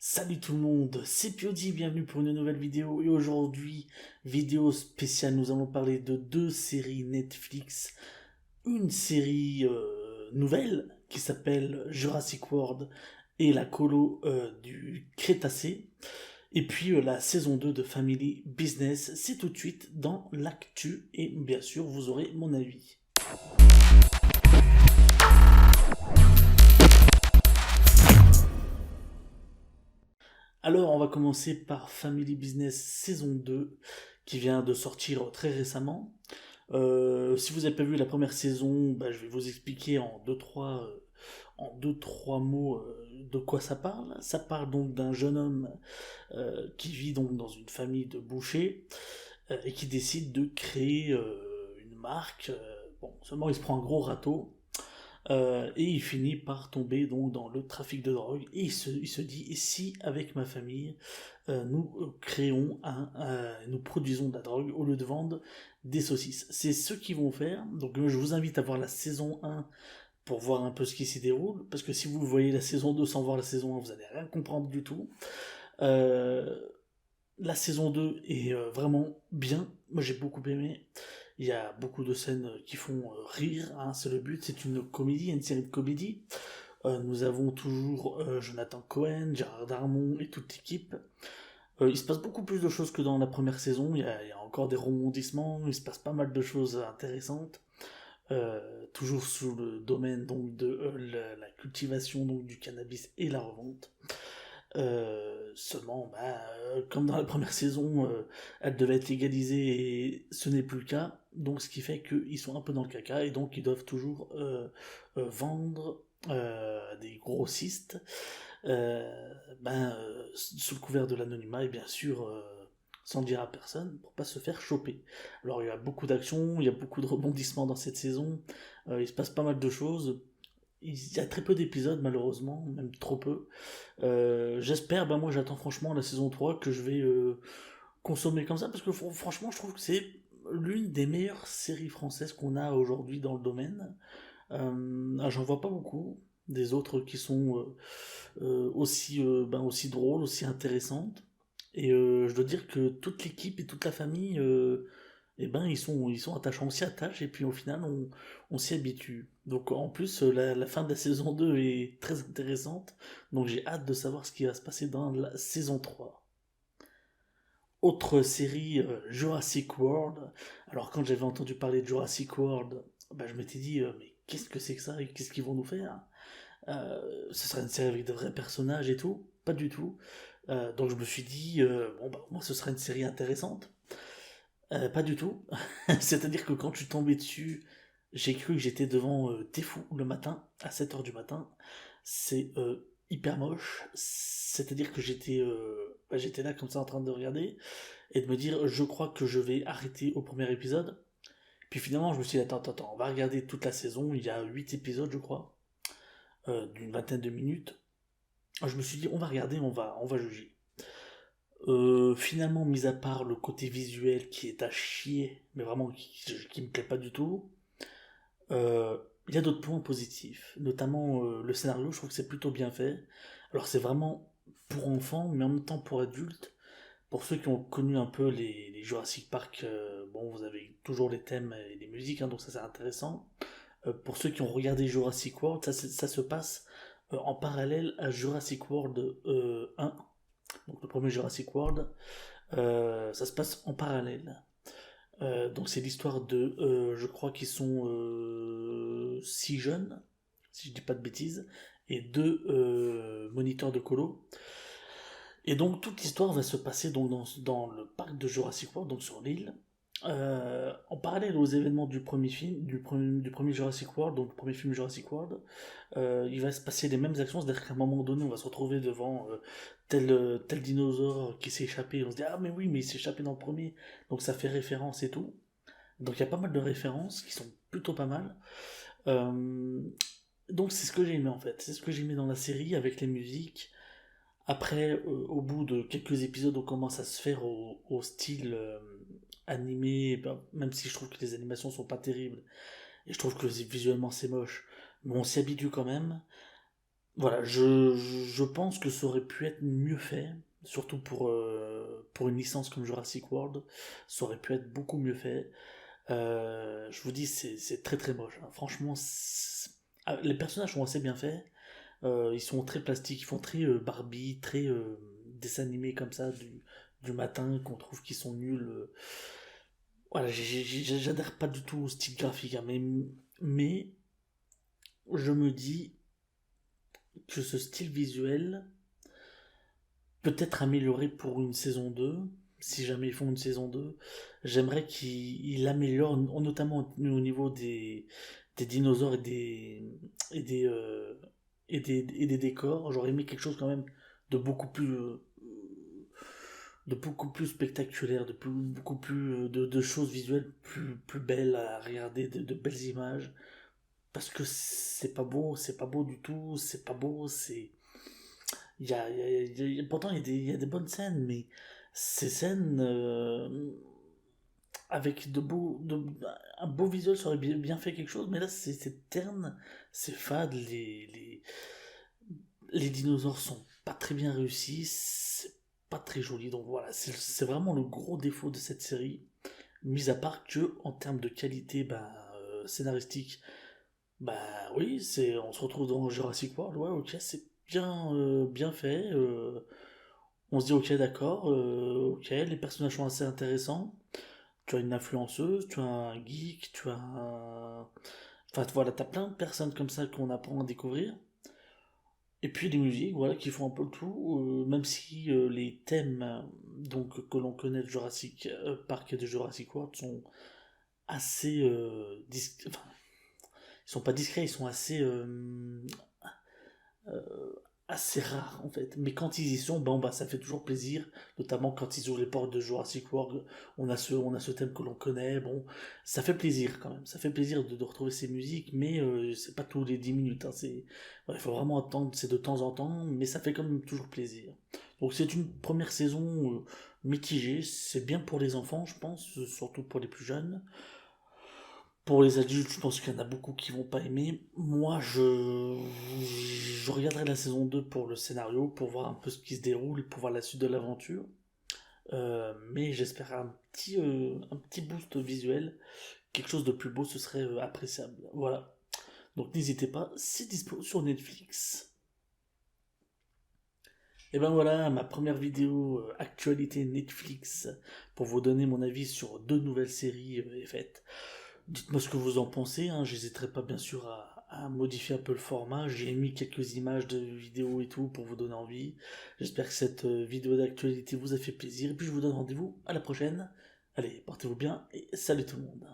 Salut tout le monde, c'est Piodi, bienvenue pour une nouvelle vidéo et aujourd'hui, vidéo spéciale, nous allons parler de deux séries Netflix. Une série nouvelle qui s'appelle Jurassic World et la colo du Crétacé. Et puis la saison 2 de Family Business, c'est tout de suite dans l'actu et bien sûr vous aurez mon avis. Alors, on va commencer par Family Business saison 2, qui vient de sortir très récemment. Si vous n'avez pas vu la première saison, bah, je vais vous expliquer en deux, trois mots de quoi ça parle. Ça parle donc d'un jeune homme qui vit donc dans une famille de bouchers et qui décide de créer une marque. Bon, seulement il se prend un gros râteau. Et il finit par tomber donc dans le trafic de drogue et il se dit et si avec ma famille nous créons nous produisons de la drogue au lieu de vendre des saucisses. C'est ce qu'ils vont faire. Donc je vous invite à voir la saison 1 pour voir un peu ce qui s'y déroule parce que si vous voyez la saison 2 sans voir la saison 1 vous allez rien comprendre du tout. Euh, la saison 2 est vraiment bien. Moi j'ai beaucoup aimé. Il y a beaucoup de scènes qui font rire, hein, c'est le but, c'est une comédie, une série de comédie. Nous avons toujours Jonathan Cohen, Gérard Darmon et toute l'équipe. Il se passe beaucoup plus de choses que dans la première saison, il y a encore des rebondissements, il se passe pas mal de choses intéressantes. Toujours sous le domaine donc de la cultivation donc, du cannabis et la revente. Seulement, comme dans la première saison, elle devait être légalisée et ce n'est plus le cas. Donc, ce qui fait qu'ils sont un peu dans le caca et donc ils doivent toujours vendre des grossistes sous le couvert de l'anonymat et bien sûr sans dire à personne pour pas se faire choper. Alors, il y a beaucoup d'actions, il y a beaucoup de rebondissements dans cette saison, il se passe pas mal de choses. Il y a très peu d'épisodes malheureusement, même trop peu. J'espère, moi j'attends franchement la saison 3 que je vais consommer comme ça parce que franchement je trouve que c'est l'une des meilleures séries françaises qu'on a aujourd'hui dans le domaine. J'en vois pas beaucoup des autres qui sont aussi drôles, aussi intéressantes. Et je dois dire que toute l'équipe et toute la famille, ils sont attachants, on s'y attache et puis au final on s'y habitue. Donc en plus la fin de la saison 2 est très intéressante, donc j'ai hâte de savoir ce qui va se passer dans la saison 3. Autre série, Jurassic World. Alors quand j'avais entendu parler de Jurassic World, je m'étais dit mais qu'est-ce que c'est que ça et qu'est-ce qu'ils vont nous faire. Ce serait une série avec de vrais personnages et tout. Pas du tout. Donc je me suis dit, moi ce serait une série intéressante. Pas du tout. C'est-à-dire que quand je suis tombé dessus, j'ai cru que j'étais devant T'es fou le matin, à 7 heures du matin. C'est hyper moche. C'est-à-dire que j'étais là comme ça en train de regarder et de me dire je crois que je vais arrêter au premier épisode. Puis finalement je me suis dit attends, on va regarder toute la saison. Il y a 8 épisodes je crois, d'une vingtaine de minutes. Je me suis dit on va regarder, on va juger. Finalement, mis à part le côté visuel qui est à chier, mais vraiment qui me plaît pas du tout, euh, il y a d'autres points positifs, notamment le scénario, je trouve que c'est plutôt bien fait. Alors c'est vraiment pour enfants, mais en même temps pour adultes. Pour ceux qui ont connu un peu les Jurassic Park, vous avez toujours les thèmes et les musiques, hein, donc ça c'est intéressant. Pour ceux qui ont regardé Jurassic World, ça se passe en parallèle à Jurassic World 1, donc le premier Jurassic World. Ça se passe en parallèle. Donc c'est l'histoire de, je crois qu'ils sont 6 jeunes, si je dis pas de bêtises, et 2 moniteurs de colo. Et donc toute l'histoire va se passer donc dans le parc de Jurassic World, donc sur l'île. En parallèle aux événements du premier film, du premier Jurassic World, donc le premier film Jurassic World, il va se passer les mêmes actions, c'est-à-dire qu'à un moment donné, on va se retrouver devant tel dinosaure qui s'est échappé, et on se dit ah mais oui, mais il s'est échappé dans le premier, donc ça fait référence et tout. Donc il y a pas mal de références qui sont plutôt pas mal. Euh, donc c'est ce que j'ai aimé en fait, c'est ce que j'ai aimé dans la série avec les musiques. Après, au bout de quelques épisodes, on commence à se faire au style animé, même si je trouve que les animations sont pas terribles, et je trouve que visuellement c'est moche, mais on s'y habitue quand même. voilà, je pense que ça aurait pu être mieux fait, surtout pour une licence comme Jurassic World, ça aurait pu être beaucoup mieux fait. Je vous dis, c'est très très moche, hein. Franchement, les personnages sont assez bien faits. Ils sont très plastiques, ils font très Barbie, très dessins animés comme ça du matin qu'on trouve qu'ils sont nuls. Voilà, j'adhère pas du tout au style graphique, hein, mais je me dis que ce style visuel peut être amélioré pour une saison 2. Si jamais ils font une saison 2, j'aimerais qu'ils l'améliorent, notamment au niveau des dinosaures et des, euh, et des décors. J'aurais aimé quelque chose quand même de beaucoup plus, euh, de beaucoup plus spectaculaire, beaucoup plus de choses visuelles plus belles à regarder, de belles images. Parce que c'est pas beau du tout, c'est pas beau, c'est pourtant, il y a des bonnes scènes, mais ces scènes avec un beau visuel, ça aurait bien fait quelque chose, mais là, c'est terne, c'est fade, les dinosaures sont pas très bien réussis, c'est pas très joli, donc voilà, c'est vraiment le gros défaut de cette série, mis à part que, en termes de qualité scénaristique, bah oui, on se retrouve dans Jurassic World, ouais, ok, c'est bien fait. On se dit ok d'accord, ok, les personnages sont assez intéressants. Tu as une influenceuse, tu as un geek, tu as un... Enfin voilà, t'as plein de personnes comme ça qu'on apprend à découvrir. Et puis les musiques, voilà, qui font un peu le tout, même si les thèmes donc, que l'on connaît de Jurassic Park et de Jurassic World sont assez... enfin, ils sont pas discrets, ils sont euh, assez rares en fait. Mais quand ils y sont, bon bah ça fait toujours plaisir, notamment quand ils ouvrent les portes de Jurassic World, on a ce thème que l'on connaît, bon, ça fait plaisir quand même, ça fait plaisir de retrouver ces musiques, mais c'est pas tous les 10 minutes, hein, il faut vraiment attendre, c'est de temps en temps, mais ça fait quand même toujours plaisir. Donc c'est une première saison mitigée, c'est bien pour les enfants je pense, surtout pour les plus jeunes. Pour les adultes, je pense qu'il y en a beaucoup qui vont pas aimer. Moi, je regarderai la saison 2 pour le scénario, pour voir un peu ce qui se déroule, pour voir la suite de l'aventure. Mais j'espère un petit boost visuel, quelque chose de plus beau, ce serait appréciable. Voilà. Donc n'hésitez pas, c'est dispo sur Netflix. Et ben voilà, ma première vidéo actualité Netflix pour vous donner mon avis sur deux nouvelles séries est faite. Dites-moi ce que vous en pensez, hein. J'hésiterai pas bien sûr à modifier un peu le format. J'ai mis quelques images de vidéos et tout pour vous donner envie. J'espère que cette vidéo d'actualité vous a fait plaisir. Et puis je vous donne rendez-vous à la prochaine. Allez, portez-vous bien et salut tout le monde.